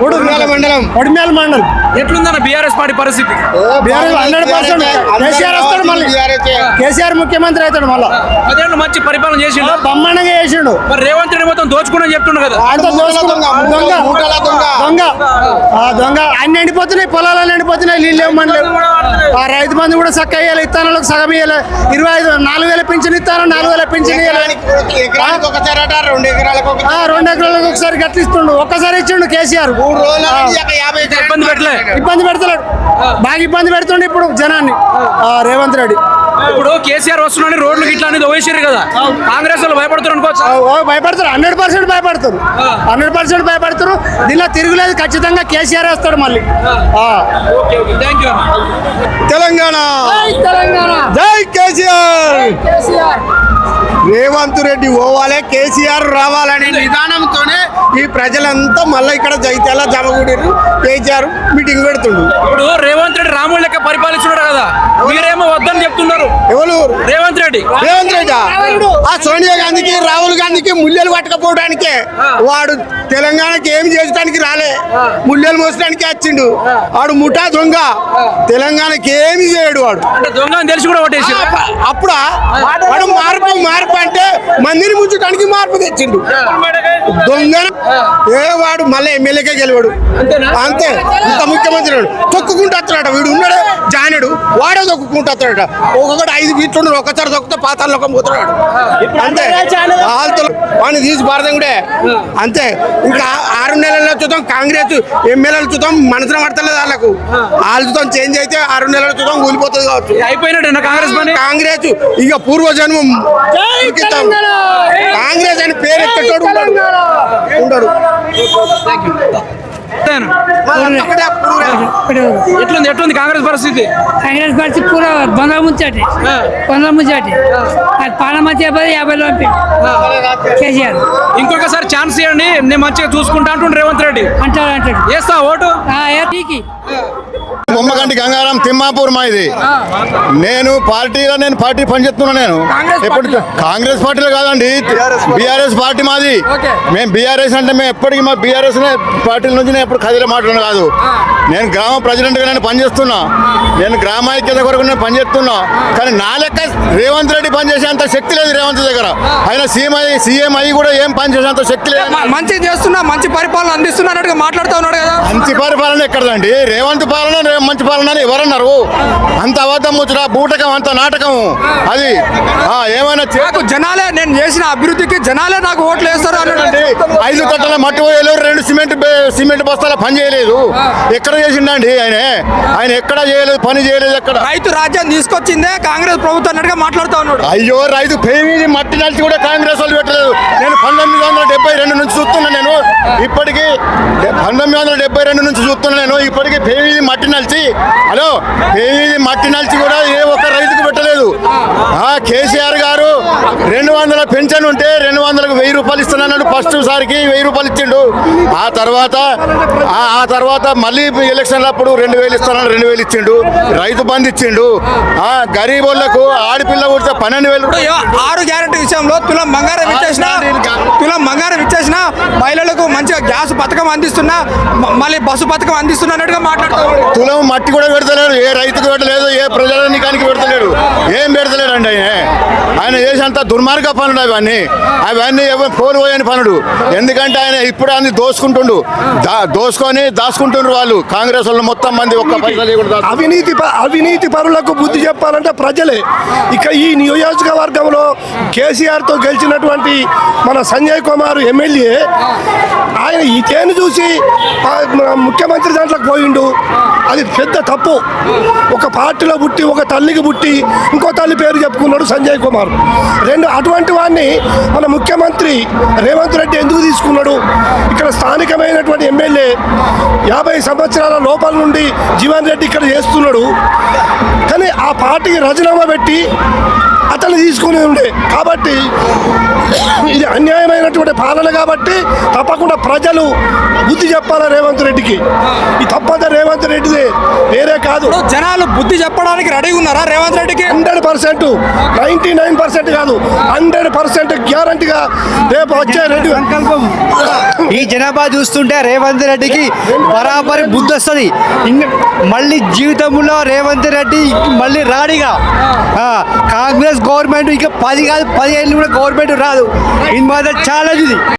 ఉడుమేల మండలం ఎట్లుందన్న BRS party పరిస్థితి? 100% కేసీఆర్ వస్తాడు, మళ్ళీ కేసీఆర్ ముఖ్యమంత్రి అవుతాడు. మళ్ళీ 10 ఏళ్ళు మంచి పరిపాలన చేసిండు, బ్రహ్మాండంగా చేసిండు. మరి రేవంత్ రెడ్డి మొత్తం దోచుకుని చెప్తుండు కదా. దొంగ అన్ని ఎండిపోతున్నాయి, పొలాలు ఎండిపోతున్నాయి, నీళ్ళు ఇవ్వమనలేవు. ఆ రైతు బంధు కూడా చక్కగా ఇవ్వాలి, ఇత్తనాలకు సగం ఇవ్వాలి. 25,000 పింఛన్ ఇస్తాను, 4,000 పింఛన్ ఇవ్వాలి. 2 ఎకరాలకు 2 ఎకరాలకు ఒకసారి గట్ల ఇస్తుండు, ఒక్కసారి ఇచ్చిండు కేసీఆర్. 3 రోజులు ఇబ్బంది పెడతలేడు, బాగా ఇబ్బంది పెడుతుండే ఇప్పుడు జనాన్ని రేవంత్ రెడ్డి. ఇప్పుడు కేసీఆర్ వస్తున్నాడు, రోడ్లు గిట్లా అనేది వేసారు కదా, కాంగ్రెస్ వాళ్ళు భయపడుతున్నారు అనుకోవచ్చు. భయపడతారు, 100% భయపడతారు, 100% భయపడతారు. దీనిలో తిరుగులేదు, ఖచ్చితంగా కేసీఆర్ వస్తాడు మళ్ళీ. తెలంగాణ జై కేసీఆర్. రేవంత్ రెడ్డి పోవాలి, కేసీఆర్ రావాలనే విధానంతోనే ఈ ప్రజలంతా మళ్ళీ ఇక్కడ జైత్యాల జమగూడిరు, కేసీఆర్ మీటింగ్ పెడుతుండు. ఇప్పుడు రేవంత్ రెడ్డి రాముడు లెక్క పరిపాలిస్తున్నాడు కదా, మీరేమో వద్దని చెప్తున్నారు. ఎవరు? రేవంత్ రెడ్డి. ఆ సోనియా గాంధీకి, రాహుల్ గాంధీకి ముల్లెలు పట్టకపోవడానికే, వాడు తెలంగాణకి ఏమి చేయడానికి రాలే, ముల్లెలు మోసడానికి వచ్చిండు. వాడు ముఠా దొంగ, తెలంగాణకి ఏమి చేయడు వాడు. దొంగ అని తెలిసి కూడా ఓటేసి అప్పుడా వాడు మార్పు అంటే మందిని ముంచడానికి మార్పు తెచ్చిండు. దొంగ వాడు మళ్ళీ ఎమ్మెల్యేకే గెలవాడు అంతే. ఇంత ముఖ్యమంత్రి తొక్కుకుంటూ వస్తున్నాడు, వీడు ఉన్నాడు జానుడు, వాడే తొక్కుకుంటూ వస్తున్నాడు. ఒక్కొక్కటి 5 ఫీట్లు ఉన్నాడు, ఒక్కసారి తొక్కితే పాతాళలోకం పోతున్నాడు అంతే. వాళ్ళతో వాడిని తీసి భారతం కూడా అంతే. ఇంకా 6 నెలల్లో చూద్దాం, కాంగ్రెస్ ఎమ్మెల్యేలు చూద్దాం, మనసులో పడతలేదు వాళ్ళకు. వాళ్ళతో చేంజ్ అయితే 6 నెలల చూద్దాం కూలిపోతుంది కావచ్చు. అయిపోయినట్టు కాంగ్రెస్ ఇక పూర్వజన్మం. కాంగ్రెస్ అని పేరు ఎత్తేటోడు ఉండడు. ఎట్లుంది కాంగ్రెస్ పరిస్థితి? కాంగ్రెస్ పార్టీ పూరా బంధువులు ముచ్చాటి పాలన మంచిగా 50 కేసీఆర్. ఇంకొకసారి ఛాన్స్ ఇవ్వండి, నేను మంచిగా చూసుకుంటా అంటుండే రేవంత్ రెడ్డి అంటాడు. వేస్తా ఓటు. బొమ్మగంటి గంగారాం తిమ్మాపూర్ మా ఇది. నేను పార్టీ పనిచేస్తున్నా. నేను ఎప్పుడు కాంగ్రెస్ పార్టీలో కాదండి, బీఆర్ఎస్ పార్టీ మాది. మేము బీఆర్ఎస్ అంటే మేము ఎప్పటికీ మా బీఆర్ఎస్ పార్టీల నుంచి నేను ఎప్పుడు కదిలే మాట్లాడను కాదు. నేను గ్రామ ప్రెసిడెంట్గా నేను పనిచేస్తున్నా, నేను గ్రామ ఐక్యత కొరకు నేను పనిచేస్తున్నా. కానీ నా లెక్క రేవంత్ రెడ్డి పనిచేసేంత శక్తి లేదు రేవంత్ దగ్గర. ఆయన సీఎం అయ్యి కూడా ఏం పనిచేసేంత శక్తి లేదు. మంచి చేస్తున్నా, మంచి పరిపాలన అందిస్తున్నట్టుగా మాట్లాడుతూ ఉన్నాడు కదా. మంచి పరిపాలన ఎక్కడదండి? రేవంత్ పాలన మంచి పాలన అని ఎవరన్నారు? అంత అబద్ధం ముచ్చట, బూటకం, అంత నాటకం అది. ఏమైనా జనాలే నేను చేసిన అభివృద్ధికి జనాలే నాకు ఓట్లు వేస్తారు అన్నాడు. 5 తట్టల మట్టి పోయలేదు, 2 సిమెంట్ బస్తాల పని చేయలేదు. ఎక్కడ చేసిండండి ఆయన ఎక్కడ చేయలేదు, పని చేయలేదు. ఎక్కడ రైతు రాజ్యం తీసుకొచ్చిందే కాంగ్రెస్ ప్రభుత్వం అన్నట్టుగా మాట్లాడుతూ ఉన్నాడు. అయ్యో, రైతు పేరు మట్టి నలిచి కూడా కాంగ్రెస్ వాళ్ళు పెట్టలేదు. నేను 1972 నుంచి చూస్తున్నా. నేను ఇప్పటికీ 1972 నుంచి చూస్తున్నా. నేను ఇప్పటికీ పేరు మట్టి నలిచి మట్టి నలిచి కూడా ఏ ఒక్క రైతుకు పెట్టలేదు. కేసీఆర్ గారు 200 పెన్షన్ ఉంటే 200కు 1000 రూపాయలు ఇస్తున్నాడు. ఫస్ట్ సారికి 1000 రూపాయలు ఇచ్చిండు. ఆ తర్వాత మళ్ళీ ఎలక్షన్లప్పుడు 2000 ఇస్తానని 2000 ఇచ్చిండు. రైతు బంధు ఇచ్చిండు. గరీబులకు ఆడపిల్ల కొడితే 12,000. 6 గ్యారెంటీ విషయంలో తులం బంగారం ఇచ్చేసిన మహిళలకు మంచిగా గ్యాస్ పథకం అందిస్తున్నా, మళ్ళీ బస్సు పథకం అందిస్తున్నా అన్నట్టుగా మాట్లాడుతున్నాడు. తులం మట్టి కూడా పెడతలేడు, ఏ రైతుకు పెట్టలేదు, ఏ ప్రజానికానికి పెడతలేడు, ఏం పెడతలేడు అండి. ఆయన చేసేంత దుర్మార్గ పనుడు అవన్నీ ఎవరు కోల్పోయని పనుడు. ఎందుకంటే ఆయన ఇప్పుడు అన్ని దోసుకొని దాచుకుంటుండ్రు వాళ్ళు. కాంగ్రెస్ వాళ్ళు మొత్తం మంది ఒక్క పైసా లేకుండా. అవినీతి పరులకు బుద్ధి చెప్పాలంటే ప్రజలే. ఇక ఈ నియోజకవర్గంలో కేసీఆర్తో గెలిచినటువంటి మన సంజయ్ కుమార్ ఎమ్మెల్యే, ఆయన ఇదేని చూసి ముఖ్యమంత్రి దాంట్లోకి పోయిండు. అది పెద్ద తప్పు. ఒక పార్టీలో పుట్టి, ఒక తల్లికి పుట్టి ఇంకో తల్లి పేరు చెప్పుకున్నాడు సంజయ్ కుమార్. అటువంటి వాడిని మన ముఖ్యమంత్రి రేవంత్ రెడ్డి ఎందుకు తీసుకున్నాడు? ఇక్కడ స్థానికమైనటువంటి ఎమ్మెల్యే 50 సంవత్సరాల లోపల నుండి జీవన్ రెడ్డి ఇక్కడ చేస్తున్నాడు. కానీ ఆ పార్టీకి రాజీనామా పెట్టి అతను తీసుకుని ఉండే కాబట్టి ఇది అన్యాయమైనటువంటి పాలన కాబట్టి తప్పకుండా ప్రజలు బుద్ధి చెప్పాలి రేవంత్ రెడ్డికి. ఈ తప్పంతా రేవంత్ రెడ్డిదే, వేరే కాదు. ఇప్పుడు జనాలు బుద్ధి చెప్పడానికి రెడీగా ఉన్నారా రేవంత్ రెడ్డికి? 100%, 99% కాదు, 100% గ్యారంటీగా రేపు వచ్చే రెడ్డి ఈ జనాభా చూస్తుంటే రేవంత్ రెడ్డికి బరాబరి బుద్ధి వస్తుంది. మళ్ళీ జీవితంలో రేవంత్ రెడ్డి మళ్ళీ రాడిగా కాంగ్రెస్ గవర్నమెంట్ ఇంకా 10 కాదు 15 కూడా గవర్నమెంట్ రాదు. ఇది మాత్రం ఛాలెంజ్ ఇది.